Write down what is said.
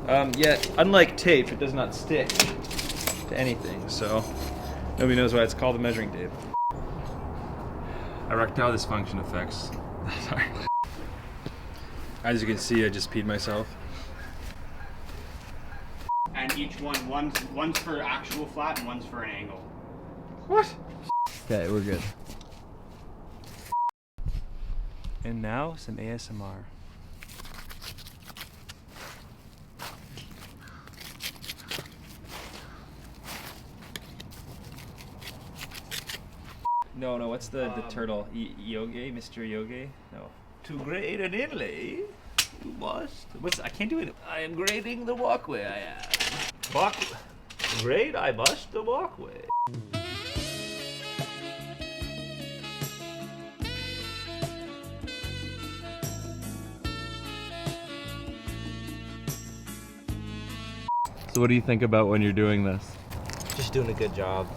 Yet, unlike tape, it does not stick to anything, so nobody knows why it's called a measuring tape. Erectile dysfunction effects. Sorry. As you can see, I just peed myself. And each one's for actual flat and one's for an angle. What? Okay, we're good. And now, some ASMR. No, what's the turtle? Yogi? Mr. Yogi? No. To grade an inlay, you must. I can't do it. I am grading the walkway, I am. Grade, I must the walkway. So what do you think about when you're doing this? Just doing a good job.